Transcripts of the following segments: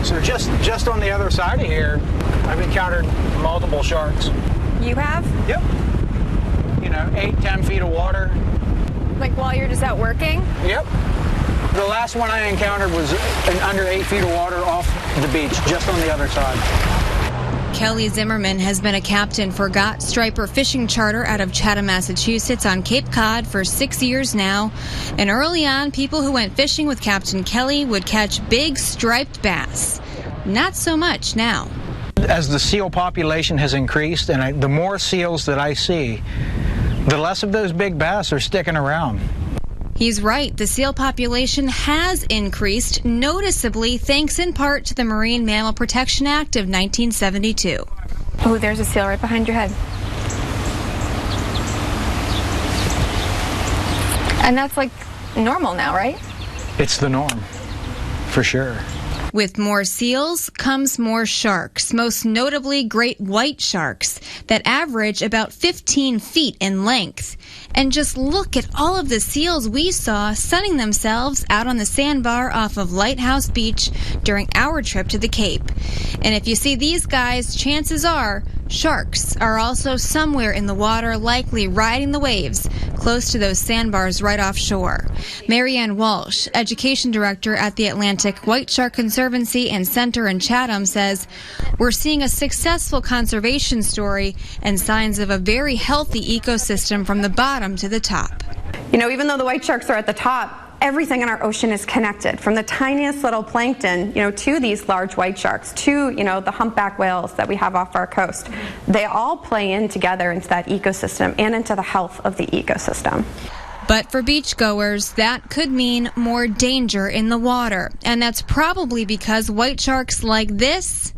So just on the other side of here, I've encountered multiple sharks. You have? Yep. 8-10 feet of water. Like while you're just out working? Yep. The last one I encountered was under 8 feet of water off the beach, just on the other side. Kelly Zimmerman has been a captain for Stryper fishing charter out of Chatham, Massachusetts on Cape Cod for 6 years now. And early on, people who went fishing with Captain Kelly would catch big striped bass. Not so much now. As the seal population has increased, and the more seals that I see, the less of those big bass are sticking around. He's right. The seal population has increased noticeably, thanks in part to the Marine Mammal Protection Act of 1972. Oh, there's a seal right behind your head. And that's like normal now, right? It's the norm, for sure. With more seals comes more sharks, most notably great white sharks that average about 15 feet in length. And just look at all of the seals we saw sunning themselves out on the sandbar off of Lighthouse Beach during our trip to the Cape. And if you see these guys, chances are sharks are also somewhere in the water, likely riding the waves close to those sandbars right offshore. Marianne Walsh, Education Director at the Atlantic White Shark Conservancy and Center in Chatham, says, "We're seeing a successful conservation story and signs of a very healthy ecosystem from the bottom to the top." Even though the white sharks are at the top, everything in our ocean is connected, from the tiniest little plankton, to these large white sharks, to, the humpback whales that we have off our coast. They all play in together into that ecosystem and into the health of the ecosystem. But for beachgoers, that could mean more danger in the water. And that's probably because white sharks like this,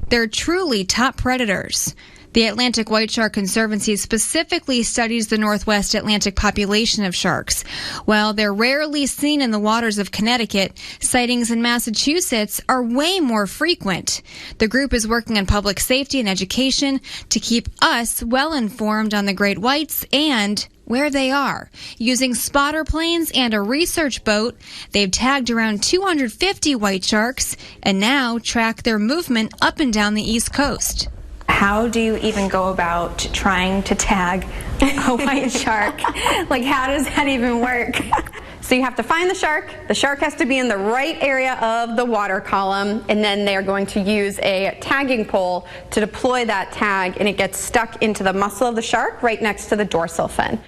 they're truly top predators. The Atlantic White Shark Conservancy specifically studies the Northwest Atlantic population of sharks. While they're rarely seen in the waters of Connecticut, sightings in Massachusetts are way more frequent. The group is working on public safety and education to keep us well informed on the great whites and where they are. Using spotter planes and a research boat, they've tagged around 250 white sharks and now track their movement up and down the East Coast. How do you even go about trying to tag a white shark? Like, how does that even work? So you have to find the shark. The shark has to be in the right area of the water column, and then they're going to use a tagging pole to deploy that tag, and it gets stuck into the muscle of the shark right next to the dorsal fin.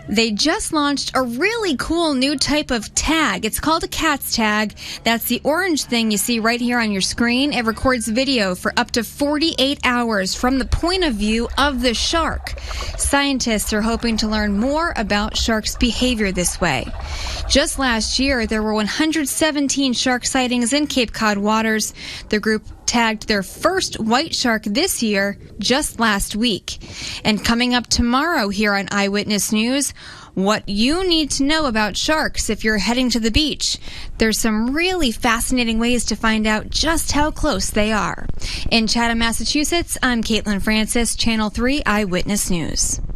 They just launched a really cool new type of tag. It's called a CATS tag. That's the orange thing you see right here on your screen. It records video for up to 48 hours from the point of view of the shark. Scientists are hoping to learn more about sharks' behavior this way. Just last year, there were 117 shark sightings in Cape Cod waters. The group tagged their first white shark this year just last week. And coming up tomorrow here on Eyewitness News, what you need to know about sharks if you're heading to the beach. There's some really fascinating ways to find out just how close they are. In Chatham, Massachusetts, I'm Caitlin Francis, Channel 3 Eyewitness News.